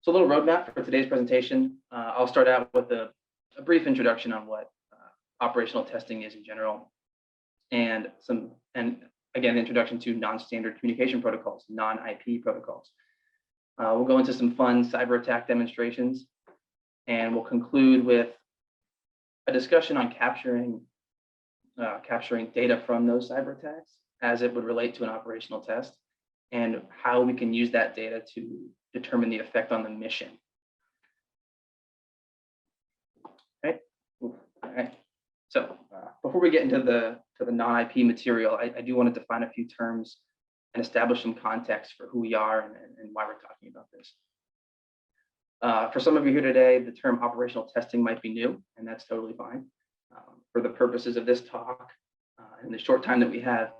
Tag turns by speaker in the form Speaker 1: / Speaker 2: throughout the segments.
Speaker 1: So a little roadmap for today's presentation. I'll start out with a brief introduction on what operational testing is in general, and again, introduction to non-standard communication protocols, non-IP protocols. We'll go into some fun cyber attack demonstrations, and we'll conclude with a discussion on capturing data from those cyber attacks as it would relate to an operational test, and how we can use that data to determine the effect on the mission. Okay. All right. So before we get into the non-IP material, I do want to define a few terms and establish some context for who we are and why we're talking about this. For some of you here today, the term operational testing might be new, and that's totally fine. For the purposes of this talk, in the short time that we have,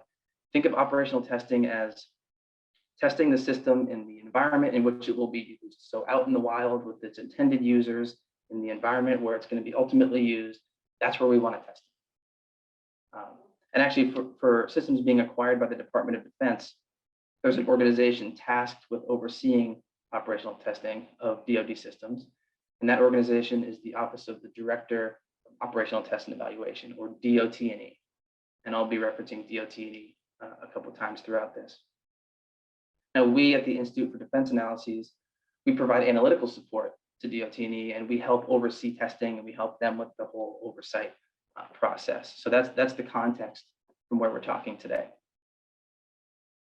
Speaker 1: think of operational testing as testing the system in the environment in which it will be used. So out in the wild with its intended users, in the environment where it's going to be ultimately used, that's where we want to test it. And actually, for systems being acquired by the Department of Defense, there's an organization tasked with overseeing operational testing of DoD systems. And that organization is the Office of the Director of Operational Test and Evaluation, or DOT&E. And I'll be referencing DOT&E a couple of times throughout this. Now, we at the Institute for Defense Analyses, we provide analytical support to DOT&E, and we help oversee testing, and we help them with the whole oversight process. So that's the context from where we're talking today.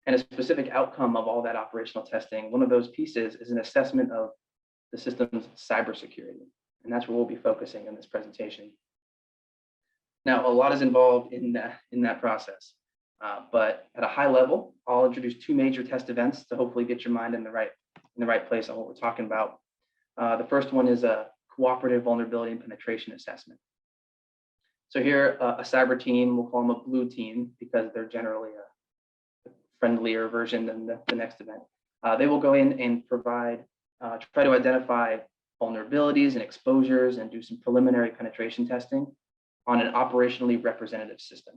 Speaker 1: And a specific outcome of all that operational testing, one of those pieces is an assessment of the system's cybersecurity. And that's where we'll be focusing in this presentation. Now, a lot is involved in that process. But at a high level, I'll introduce two major test events to hopefully get your mind in the right place on what we're talking about. The first one is a cooperative vulnerability and penetration assessment. So here, a cyber team, we'll call them a blue team because they're generally a friendlier version than the next event. They will go in and try to identify vulnerabilities and exposures and do some preliminary penetration testing on an operationally representative system.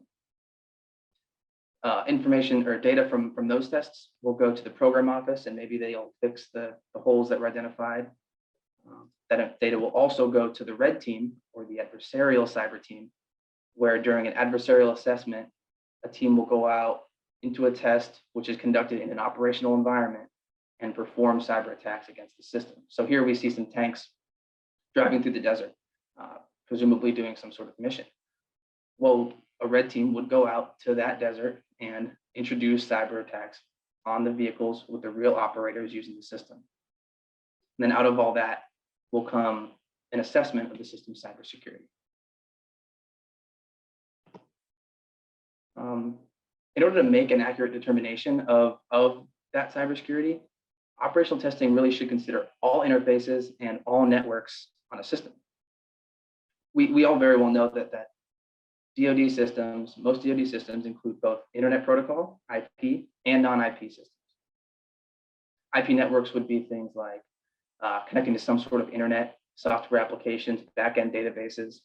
Speaker 1: Information or data from those tests will go to the program office, and maybe they'll fix the holes that were identified. That data will also go to the red team, or the adversarial cyber team, where during an adversarial assessment, a team will go out into a test which is conducted in an operational environment and perform cyber attacks against the system. So here we see some tanks driving through the desert, presumably doing some sort of mission. Well, a red team would go out to that desert and introduce cyber attacks on the vehicles with the real operators using the system. And then out of all that will come an assessment of the system's cybersecurity. In order to make an accurate determination of that cybersecurity, operational testing really should consider all interfaces and all networks on a system. We all very well know that DoD systems, most DoD systems include both Internet Protocol, IP, and non-IP systems. IP networks would be things like connecting to some sort of internet, software applications, backend databases.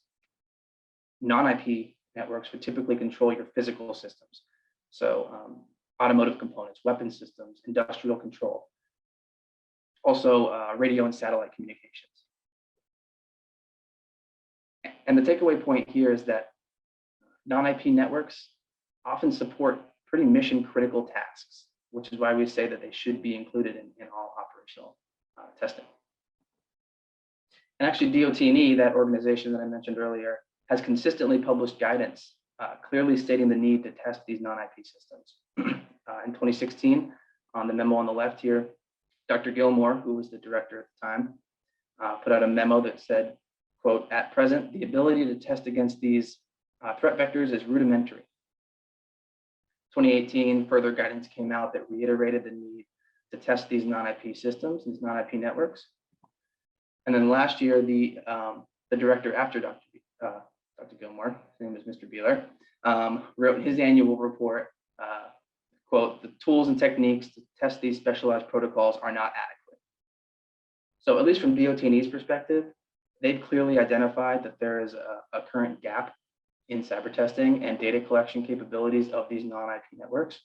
Speaker 1: Non-IP networks would typically control your physical systems. So automotive components, weapon systems, industrial control. Also radio and satellite communications. And the takeaway point here is that non-IP networks often support pretty mission critical tasks, which is why we say that they should be included in all operational testing. And actually DOT&E, that organization that I mentioned earlier, has consistently published guidance clearly stating the need to test these non-IP systems. In 2016, on the memo on the left here, Dr. Gilmore, who was the director at the time, put out a memo that said, quote, "At present, the ability to test against these threat vectors is rudimentary." 2018, further guidance came out that reiterated the need to test these non-IP systems, these non-IP networks. And then last year, the director after Dr. Gilmore, his name is Mr. Beeler, wrote in his annual report, quote, "The tools and techniques to test these specialized protocols are not adequate." So at least from DOT&E's perspective, they've clearly identified that there is a current gap in cyber testing and data collection capabilities of these non-IP networks.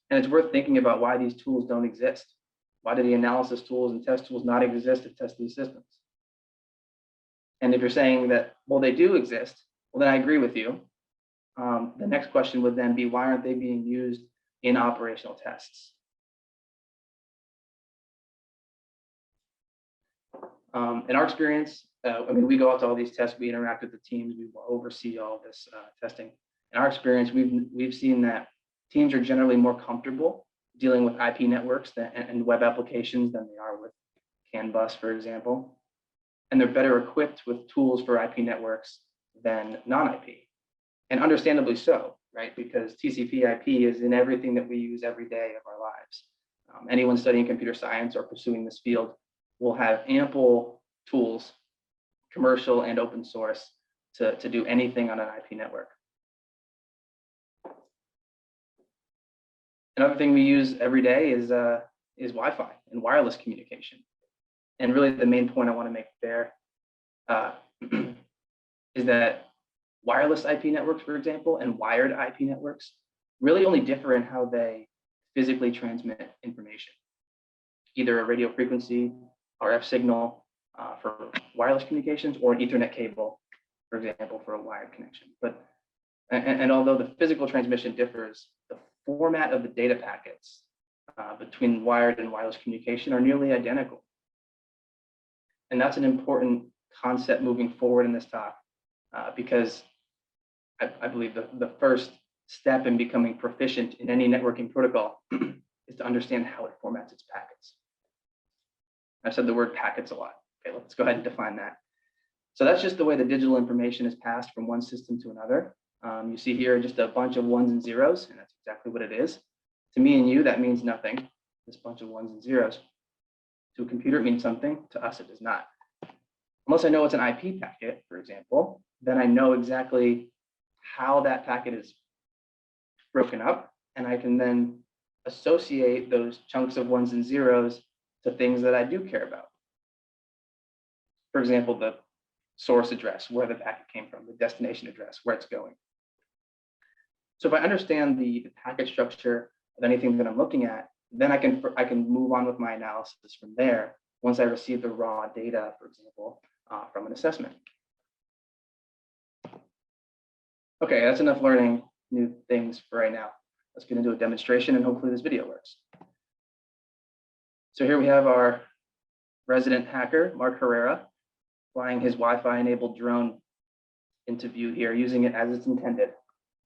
Speaker 1: And it's worth thinking about why these tools don't exist. Why do the analysis tools and test tools not exist to test these systems? And if you're saying that, well, they do exist, well, then I agree with you. The next question would then be, why aren't they being used in operational tests? In our experience, I mean, we go out to all these tests, we interact with the teams, we oversee all this testing. In our experience, we've seen that teams are generally more comfortable dealing with IP networks and web applications than they are with CAN bus, for example. And they're better equipped with tools for IP networks than non-IP. And understandably so, right? Because TCP/IP is in everything that we use every day of our lives. Anyone studying computer science or pursuing this field will have ample tools, commercial and open source, to do anything on an IP network. Another thing we use every day is Wi-Fi and wireless communication. And really the main point I want to make there is that wireless IP networks, for example, and wired IP networks really only differ in how they physically transmit information. Either a radio frequency, RF signal for wireless communications, or an Ethernet cable, for example, for a wired connection. But and although the physical transmission differs, the format of the data packets between wired and wireless communication are nearly identical. And that's an important concept moving forward in this talk, because I believe the first step in becoming proficient in any networking protocol is to understand how it formats its packets. I've said the word packets a lot. Okay, let's go ahead and define that. So that's just the way the digital information is passed from one system to another. You see here just a bunch of ones and zeros, and that's exactly what it is. To me and you, that means nothing, this bunch of ones and zeros. To a computer, it means something. To us, it does not. Unless I know it's an IP packet, for example, then I know exactly how that packet is broken up, and I can then associate those chunks of ones and zeros to things that I do care about. For example, the source address, where the packet came from, the destination address, where it's going. So if I understand the packet structure of anything that I'm looking at, then I can move on with my analysis from there once I receive the raw data, for example, from an assessment. Okay, that's enough learning new things for right now. Let's get into a demonstration, and hopefully this video works. So here we have our resident hacker, Mark Herrera, flying his Wi-Fi enabled drone into view here, using it as it's intended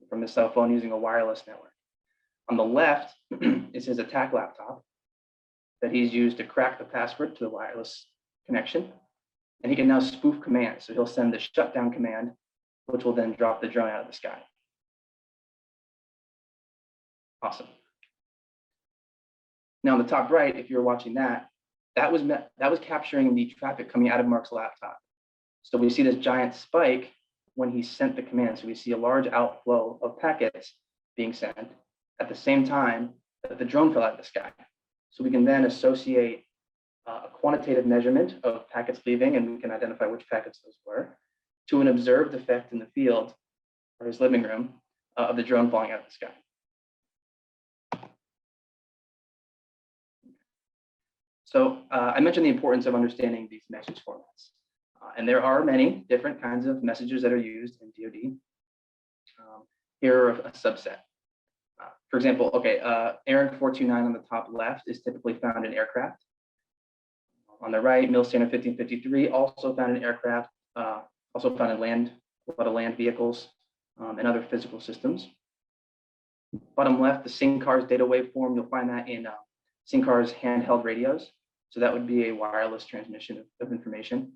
Speaker 1: from his cell phone using a wireless network. On the left is his attack laptop that he's used to crack the password to the wireless connection. And he can now spoof commands. So he'll send the shutdown command, which will then drop the drone out of the sky. Awesome. Now on the top right, if you're watching that was capturing the traffic coming out of Mark's laptop. So we see this giant spike when he sent the command. So we see a large outflow of packets being sent at the same time that the drone fell out of the sky. So we can then associate a quantitative measurement of packets leaving, and we can identify which packets those were, to an observed effect in the field or his living room of the drone falling out of the sky. So I mentioned the importance of understanding these message formats. And there are many different kinds of messages that are used in DoD. Here are a subset. For example, okay, Arent 429 on the top left is typically found in aircraft. On the right, MIL standard 1553, also found in aircraft, also found in land, a lot of land vehicles and other physical systems. Bottom left, the SYNCARS data waveform, you'll find that in SYNCARS handheld radios. So that would be a wireless transmission of information.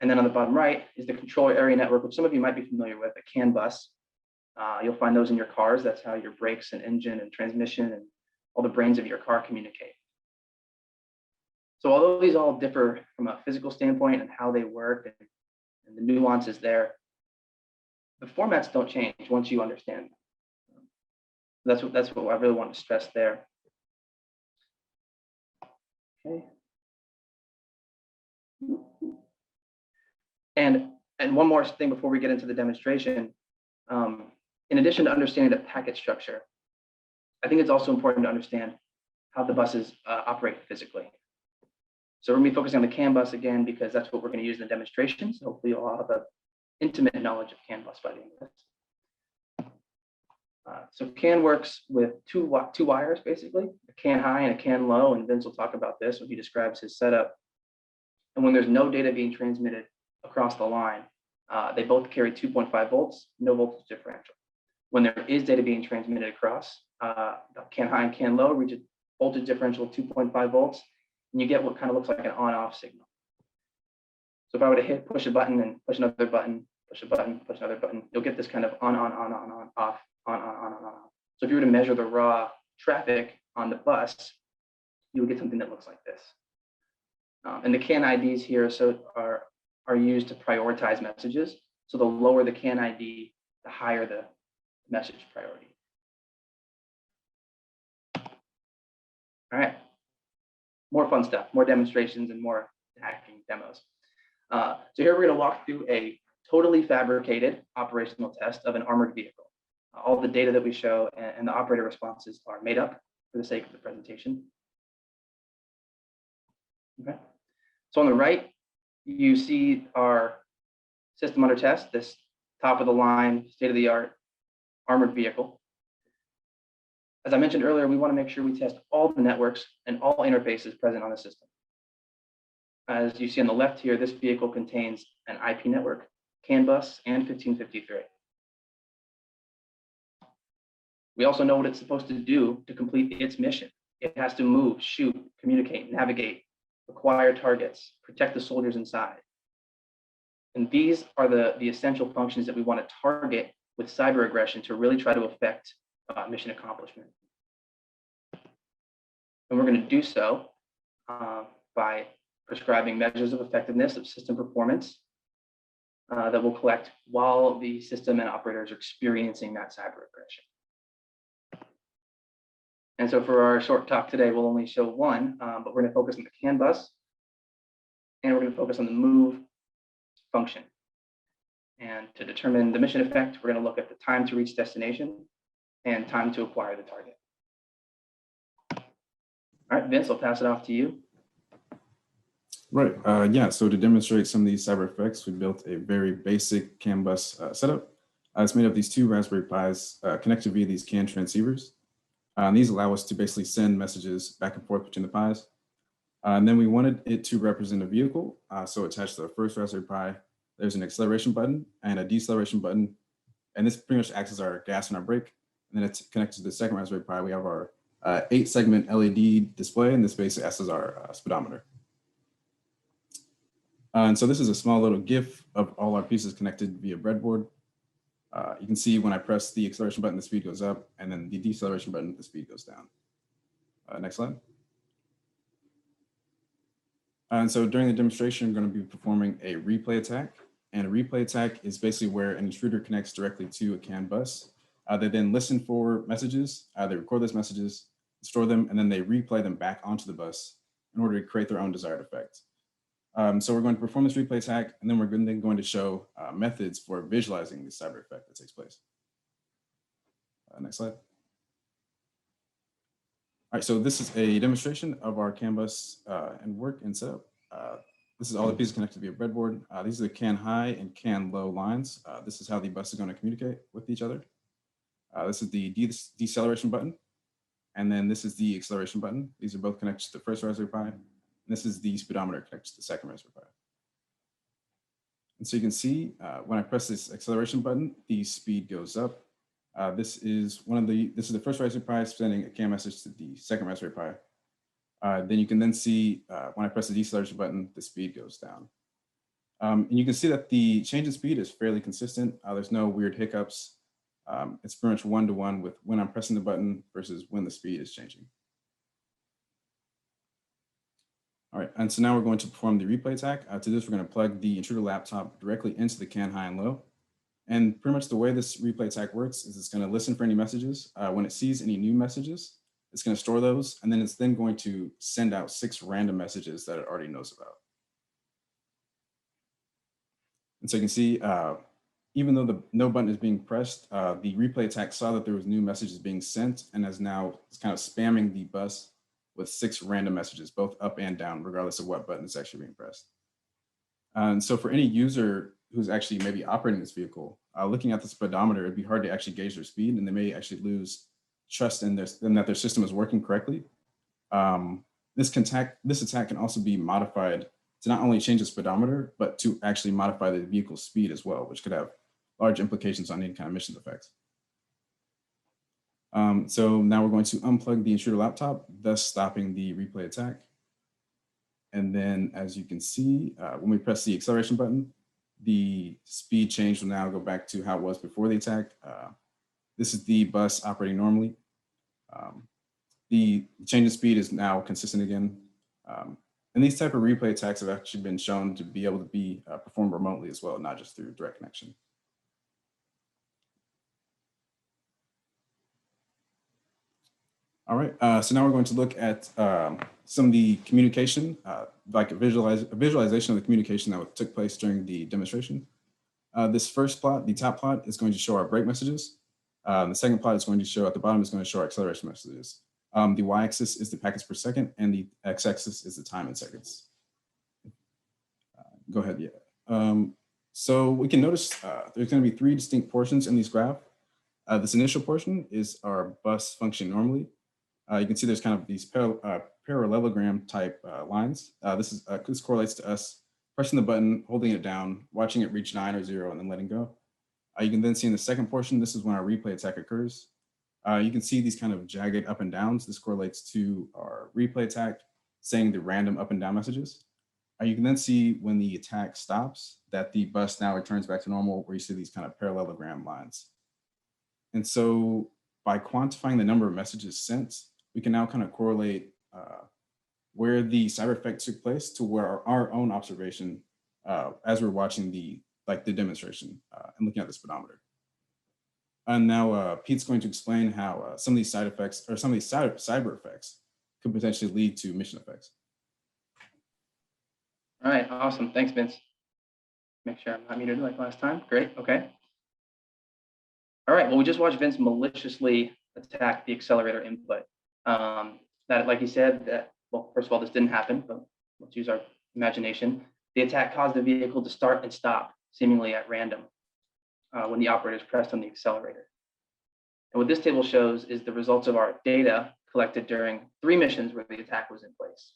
Speaker 1: And then on the bottom right is the controller area network, which some of you might be familiar with, a CAN bus. You'll find those in your cars. That's how your brakes and engine and transmission and all the brains of your car communicate. So although these all differ from a physical standpoint and how they work and the nuances there, the formats don't change once you understand them. That's what I really want to stress there. Okay. And one more thing before we get into the demonstration. In addition to understanding the packet structure, I think it's also important to understand how the buses operate physically. So we're going to be focusing on the CAN bus again, because that's what we're going to use in the demonstration. So hopefully you'll all have an intimate knowledge of CAN bus by the end of this. So CAN works with two wires, basically, a CAN high and a CAN low, and Vince will talk about this when he describes his setup. And when there's no data being transmitted across the line, they both carry 2.5 volts, no voltage differential. When there is data being transmitted across, the CAN high and CAN low reach a voltage differential of 2.5 volts, and you get what kind of looks like an on-off signal. So if I were to push a button and push another button, push a button, push another button, you'll get this kind of on, off, on. So if you were to measure the raw traffic on the bus, you would get something that looks like this. And the CAN IDs here are used to prioritize messages. So the lower the CAN ID, the higher the message priority. All right, more fun stuff, more demonstrations and more hacking demos. So here we're going to walk through a totally fabricated operational test of an armored vehicle. All the data that we show and the operator responses are made up for the sake of the presentation. Okay. So on the right, you see our system under test, this top of the line, state-of-the-art armored vehicle. As I mentioned earlier, we want to make sure we test all the networks and all interfaces present on the system. As you see on the left here, this vehicle contains an IP network, CAN bus, and 1553. We also know what it's supposed to do to complete its mission. It has to move, shoot, communicate, navigate, acquire targets, protect the soldiers inside. And these are the essential functions that we want to target with cyber aggression to really try to affect mission accomplishment. And we're going to do so by prescribing measures of effectiveness of system performance that will collect while the system and operators are experiencing that cyber aggression. And so for our short talk today, we'll only show one, but we're going to focus on the CAN bus, and we're going to focus on the move function. And to determine the mission effect, we're going to look at the time to reach destination and time to acquire the target. All right, Vince, I'll pass it off to you.
Speaker 2: Right, yeah, so to demonstrate some of these cyber effects, we built a very basic CAN bus setup. It's made of these two Raspberry Pis connected via these CAN transceivers. And these allow us to basically send messages back and forth between the Pis. And then we wanted it to represent a vehicle. So attached to the first Raspberry Pi, there's an acceleration button and a deceleration button. And this pretty much acts as our gas and our brake. And then it's connected to the second Raspberry Pi. We have our 8-segment LED display, and this basically acts as our speedometer. And so this is a small little GIF of all our pieces connected via breadboard. You can see when I press the acceleration button, the speed goes up, and then the deceleration button, the speed goes down. Next slide. And so during the demonstration, I'm going to be performing a replay attack. And a replay attack is basically where an intruder connects directly to a CAN bus. They then listen for messages, they record those messages, store them, and then they replay them back onto the bus in order to create their own desired effect. So we're going to perform this replay attack, and then we're then going to show methods for visualizing the cyber effect that takes place. Next slide. All right, so this is a demonstration of our CAN bus and work and setup. This is all the pieces connected via breadboard. These are the CAN high and CAN low lines. This is how the bus is going to communicate with each other. This is the deceleration button, and then this is the acceleration button. These are both connected to the first Raspberry Pi. And this is the speedometer connected to the second Raspberry Pi. And so you can see when I press this acceleration button, the speed goes up. This is the first Raspberry Pi sending a CAN message to the second Raspberry Pi. Then you can then see when I press the deceleration button, the speed goes down. And you can see that the change in speed is fairly consistent. There's no weird hiccups. It's pretty much one-to-one with when I'm pressing the button versus when the speed is changing. All right, and so now we're going to perform the replay attack. To this, we're going to plug the intruder laptop directly into the CAN high and low. And pretty much the way this replay attack works is it's going to listen for any messages. When it sees any new messages, it's going to store those, and then it's then going to send out 6 random messages that it already knows about. And so you can see, even though the no button is being pressed, the replay attack saw that there was new messages being sent and is now kind of spamming the bus with 6 random messages, both up and down, regardless of what button is actually being pressed. And so for any user who's actually maybe operating this vehicle, looking at the speedometer, it'd be hard to actually gauge their speed, and they may actually lose trust in that their system is working correctly. This attack can also be modified to not only change the speedometer, but to actually modify the vehicle's speed as well, which could have large implications on any kind of mission effects. So now we're going to unplug the intruder laptop, thus stopping the replay attack. And then as you can see, when we press the acceleration button, the speed change will now go back to how it was before the attack. This is the bus operating normally. The change in speed is now consistent again. And these type of replay attacks have actually been shown to be able to be performed remotely as well, not just through direct connection. All right, so now we're going to look at some of the communication, like a visualization of the communication that took place during the demonstration. This first plot, the top plot, is going to show our brake messages. The second plot is going to show at the bottom is going to show our acceleration messages. The y-axis is the packets per second, and the x-axis is the time in seconds. Go ahead, yeah. So we can notice there's going to be 3 distinct portions in these graphs. This initial portion is our bus functioning normally. You can see there's kind of these parallelogram type lines. This correlates to us pressing the button, holding it down, watching it reach 9 or 0, and then letting go. You can then see in the second portion, this is when our replay attack occurs. You can see these kind of jagged up and downs. This correlates to our replay attack, saying the random up and down messages. You can then see when the attack stops that the bus now returns back to normal, where you see these kind of parallelogram lines. And so by quantifying the number of messages sent, we can now kind of correlate where the cyber effect took place to where our own observation as we're watching the demonstration and looking at the speedometer. And now Pete's going to explain how some of these side effects or some of these cyber effects could potentially lead to mission effects.
Speaker 1: All right, awesome. Thanks, Vince. Make sure I'm not muted like last time. Great, okay. All right, well, we just watched Vince maliciously attack the accelerator input. That, like he said, well, first of all, this didn't happen, but let's use our imagination. The attack caused the vehicle to start and stop seemingly at random when the operator is pressed on the accelerator. And what this table shows is the results of our data collected during 3 missions where the attack was in place.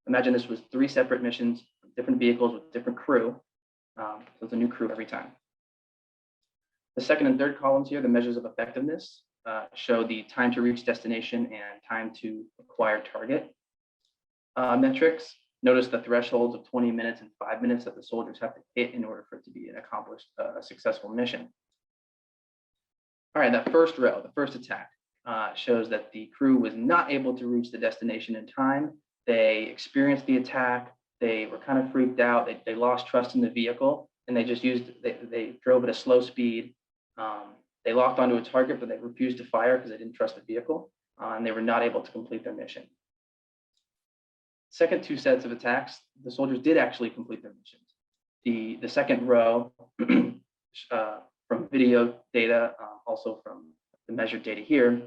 Speaker 1: Imagine this was 3 separate missions, different vehicles with different crew. So it's a new crew every time. The second and third columns here, the measures of effectiveness, show the time to reach destination and time to acquire target metrics. Notice the thresholds of 20 minutes and 5 minutes that the soldiers have to hit in order for it to be an accomplished, successful mission. All right, that first row, the first attack, shows that the crew was not able to reach the destination in time. They experienced the attack. They were kind of freaked out. They lost trust in the vehicle, and they drove at a slow speed. They locked onto a target, but they refused to fire because they didn't trust the vehicle, and they were not able to complete their mission. Second 2 sets of attacks, the soldiers did actually complete their missions. The second row from video data, also from the measured data here,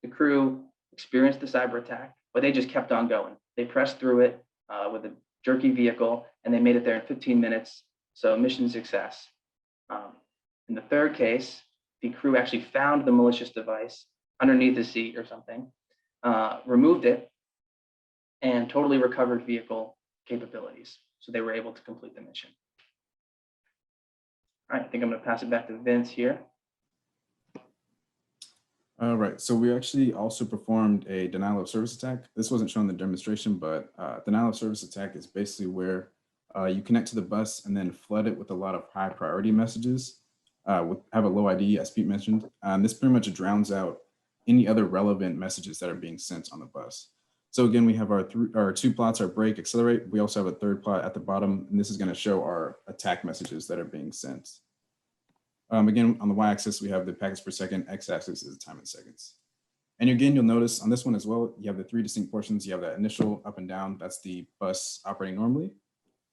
Speaker 1: the crew experienced the cyber attack, but they just kept on going. They pressed through it with a jerky vehicle, and they made it there in 15 minutes. So mission success. In the third case, the crew actually found the malicious device underneath the seat or something, removed it, and totally recovered vehicle capabilities. So they were able to complete the mission. All right, I think I'm going to pass it back to Vince here.
Speaker 2: All right, so we actually also performed a denial of service attack. This wasn't shown in the demonstration, but denial of service attack is basically where you connect to the bus and then flood it with a lot of high priority messages, have a low ID, as Pete mentioned. This pretty much drowns out any other relevant messages that are being sent on the bus. So again, we have our 2 plots, our brake, accelerate. We also have a third plot at the bottom, and this is going to show our attack messages that are being sent. Again, on the y-axis, we have the packets per second, x-axis is the time in seconds. And again, you'll notice on this one as well, you have the 3 distinct portions. You have that initial up and down, that's the bus operating normally.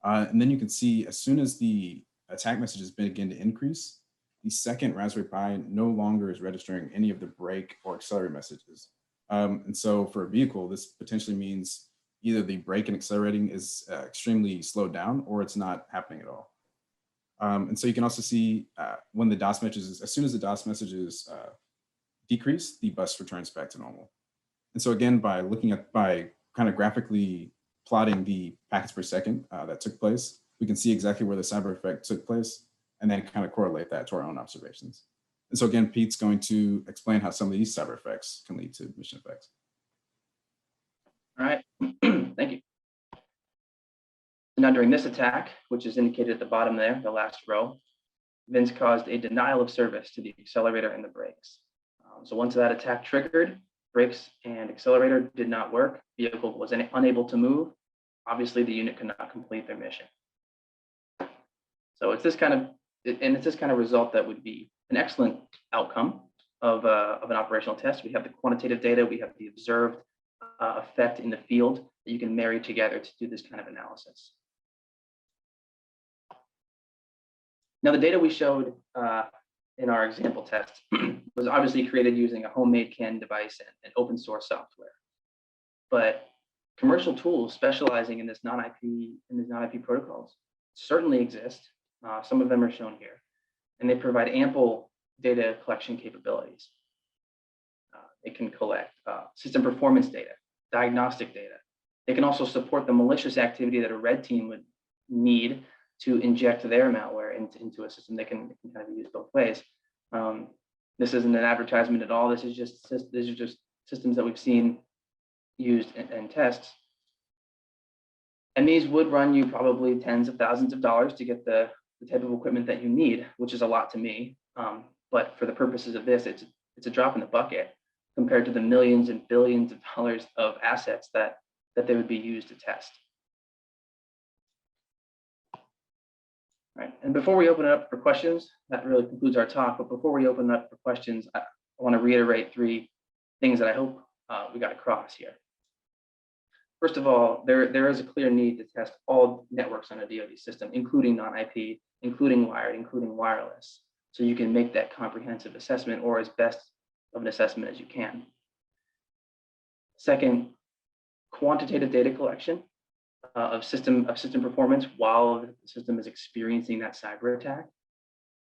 Speaker 2: And then you can see as soon as the attack messages begin to increase, the second Raspberry Pi no longer is registering any of the brake or accelerate messages. And so for a vehicle, this potentially means either the brake and accelerating is extremely slowed down or it's not happening at all. And so you can also see when the DOS messages, as soon as the DOS messages decrease, the bus returns back to normal. And so again, by kind of graphically plotting the packets per second that took place, we can see exactly where the cyber effect took place and then kind of correlate that to our own observations. And so again, Pete's going to explain how some of these cyber effects can lead to mission effects.
Speaker 1: All right, thank you. Now during this attack, which is indicated at the bottom there, the last row, Vince caused a denial of service to the accelerator and the brakes. So once that attack triggered, brakes and accelerator did not work, vehicle was unable to move. Obviously, the unit could not complete their mission. So it's this kind of result that would be an excellent outcome of an operational test. We have the quantitative data, we have the observed effect in the field that you can marry together to do this kind of analysis. Now, the data we showed in our example test was obviously created using a homemade CAN device and open source software. But commercial tools specializing in these non-IP protocols certainly exist. Some of them are shown here, and they provide ample data collection capabilities. They can collect system performance data, diagnostic data. They can also support the malicious activity that a red team would need to inject their malware into a system that can kind of be used both ways. This isn't an advertisement at all. These are just systems that we've seen used in tests. And these would run you probably tens of thousands of dollars to get the type of equipment that you need, which is a lot to me. But for the purposes of this, it's a drop in the bucket compared to the millions and billions of dollars of assets that they would be used to test. Right. And before we open it up for questions, that really concludes our talk. But before we open it up for questions, I want to reiterate 3 things that I hope we got across here. First of all, there is a clear need to test all networks on a DoD system, including non-IP, including wired, including wireless, so you can make that comprehensive assessment or as best of an assessment as you can. Second, quantitative data collection of system performance while the system is experiencing that cyber attack,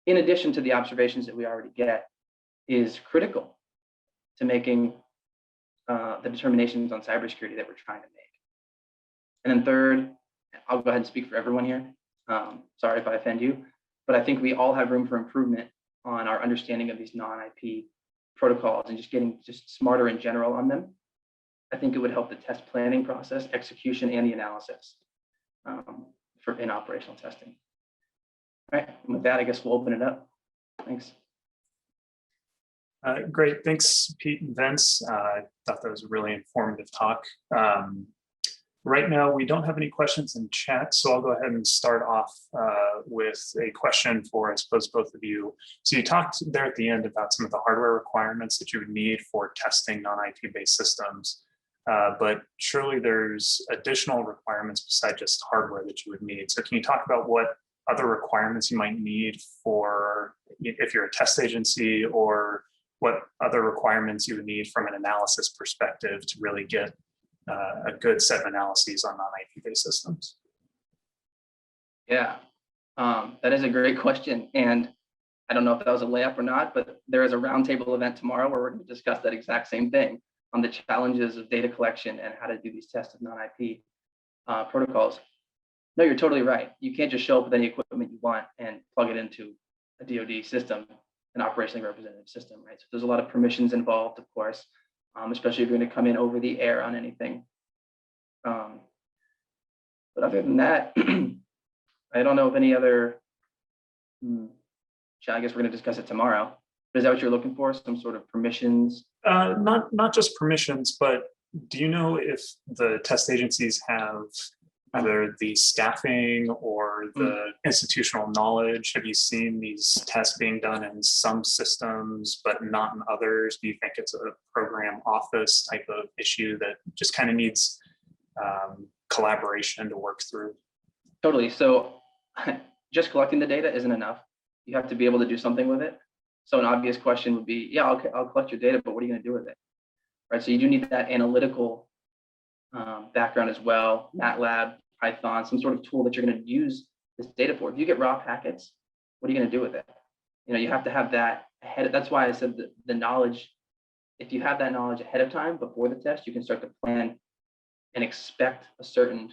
Speaker 1: in addition to the observations that we already get, is critical to making the determinations on cybersecurity that we're trying to make. And then third, I'll go ahead and speak for everyone here. Sorry if I offend you, but I think we all have room for improvement on our understanding of these non-IP protocols and just getting smarter in general on them. I think it would help the test planning process, execution, and the analysis in operational testing. All right, and with that, I guess we'll open it up. Thanks.
Speaker 3: Great, thanks, Pete and Vince. I thought that was a really informative talk. Right now, we don't have any questions in chat, so I'll go ahead and start off with a question for, I suppose, both of you. So you talked there at the end about some of the hardware requirements that you would need for testing non-IP-based systems. But surely there's additional requirements besides just hardware that you would need. So can you talk about what other requirements you might need for, if you're a test agency, or what other requirements you would need from an analysis perspective to really get a good set of analyses on non-IP-based systems?
Speaker 1: Yeah, that is a great question. And I don't know if that was a layup or not, but there is a roundtable event tomorrow where we're going to discuss that exact same thing on the challenges of data collection and how to do these tests of non-IP protocols. No, you're totally right. You can't just show up with any equipment you want and plug it into a DoD system, an operationally representative system, right? So there's a lot of permissions involved, of course, especially if you're going to come in over the air on anything. But other than that, I don't know of any other, I guess we're going to discuss it tomorrow. But is that what you're looking for? Some sort of permissions?
Speaker 3: Not just permissions, but do you know if the test agencies have either the staffing or the institutional knowledge? Have you seen these tests being done in some systems, but not in others? Do you think it's a program office type of issue that just kind of needs collaboration to work through?
Speaker 1: Totally. So just collecting the data isn't enough. You have to be able to do something with it. So an obvious question would be, yeah, I'll collect your data, but what are you going to do with it? right? So you do need that analytical background as well, MATLAB, Python, some sort of tool that you're going to use this data for. If you get raw packets, what are you going to do with it? You have to have that ahead. That's why I said the knowledge, if you have that knowledge ahead of time before the test, you can start to plan and expect a certain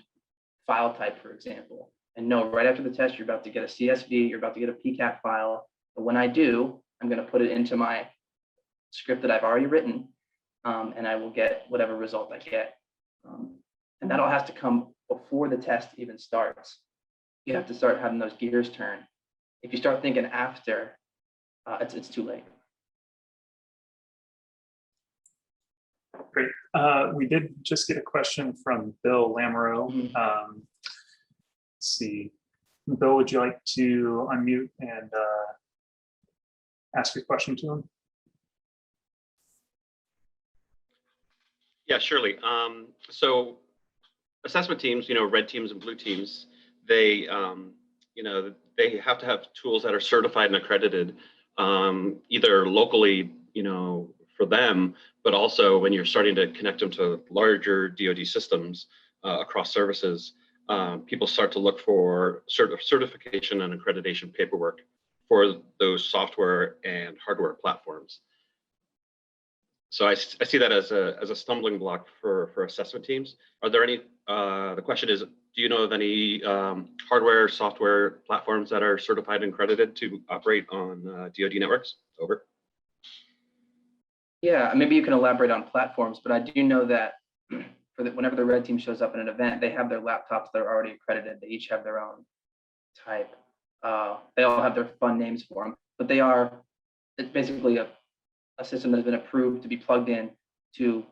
Speaker 1: file type, for example, and know right after the test, you're about to get a CSV, you're about to get a PCAP file. But when I do, I'm going to put it into my script that I've already written, and I will get whatever result I get. And that all has to come before the test even starts. You have to start having those gears turn. If you start thinking after, it's too late.
Speaker 3: Great. We did just get a question from Bill Lamoureux. Let's see. Bill, would you like to unmute and ask your question to him?
Speaker 4: Yeah, surely. So assessment teams, red teams and blue teams, they have to have tools that are certified and accredited, either locally, for them, but also when you're starting to connect them to larger DoD systems across services, people start to look for certification and accreditation paperwork for those software and hardware platforms. So I see that as a stumbling block for assessment teams. Are there any? The question is, do you know of any hardware, software platforms that are certified and accredited to operate on DoD networks? Over.
Speaker 1: Yeah, maybe you can elaborate on platforms, but I do know that whenever the red team shows up in an event, they have their laptops that are already accredited. They each have their own type. They all have their fun names for them, but it's basically a system that has been approved to be plugged in to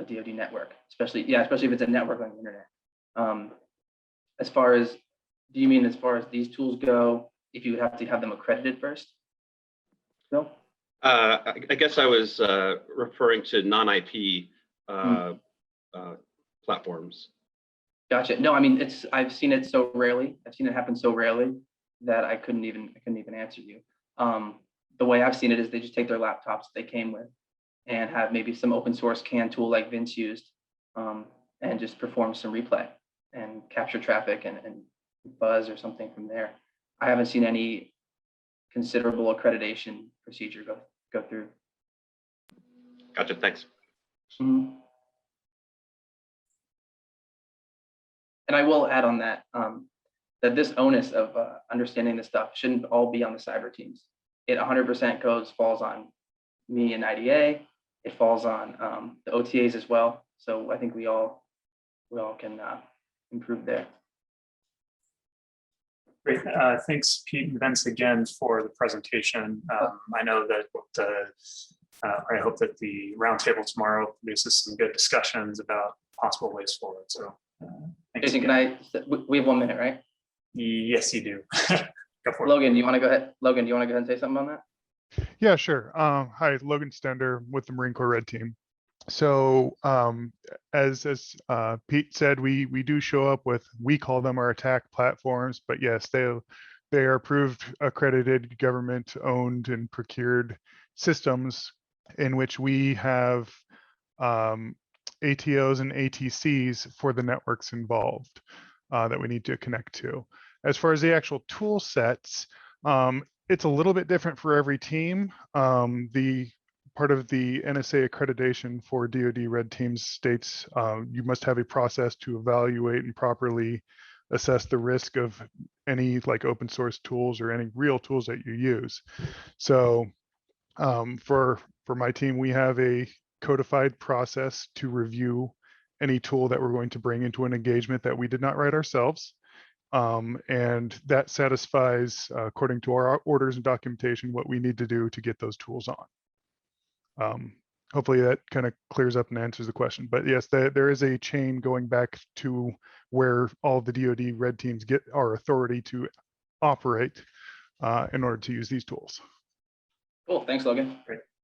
Speaker 1: a DoD network, especially if it's a network on the internet. Do you mean as far as these tools go, if you would have to have them accredited first? Bill?
Speaker 4: I guess I was referring to non-IP platforms.
Speaker 1: Gotcha. No, I mean I've seen it so rarely. I've seen it happen so rarely that I couldn't even answer you. The way I've seen it is they just take their laptops they came with and have maybe some open source CAN tool like Vince used, and just perform some replay and capture traffic and buzz or something from there. I haven't seen any considerable accreditation procedure go through.
Speaker 4: Gotcha. Thanks.
Speaker 1: Mm-hmm. And I will add on that that this onus of understanding this stuff shouldn't all be on the cyber teams. It 100% falls on me and IDA. It falls on the OTAs as well. So I think we all can improve there.
Speaker 3: Great. Thanks, Pete and Vince, again for the presentation. I know that I hope that the roundtable tomorrow produces some good discussions about possible ways forward. So, thanks.
Speaker 1: Jason, we have 1 minute, right?
Speaker 3: Yes, you do. Go for it.
Speaker 1: Logan, do you want to go ahead? Logan, do you want to go ahead and say something on that?
Speaker 5: Yeah, sure. Hi, Logan Stender with the Marine Corps Red Team. So as Pete said, we do show up with, we call them our attack platforms, but yes, they are approved, accredited, government owned and procured systems in which we have ATOs and ATCs for the networks involved that we need to connect to. As far as the actual tool sets, it's a little bit different for every team. The part of the NSA accreditation for DoD Red Teams states you must have a process to evaluate and properly assess the risk of any like open source tools or any real tools that you use. So for my team, we have a codified process to review any tool that we're going to bring into an engagement that we did not write ourselves. And that satisfies, according to our orders and documentation, what we need to do to get those tools on. Hopefully that kind of clears up and answers the question. But yes, there is a chain going back to where all the DoD Red Teams get our authority to operate in order to use these tools.
Speaker 1: Cool. Thanks, Logan.
Speaker 3: Great.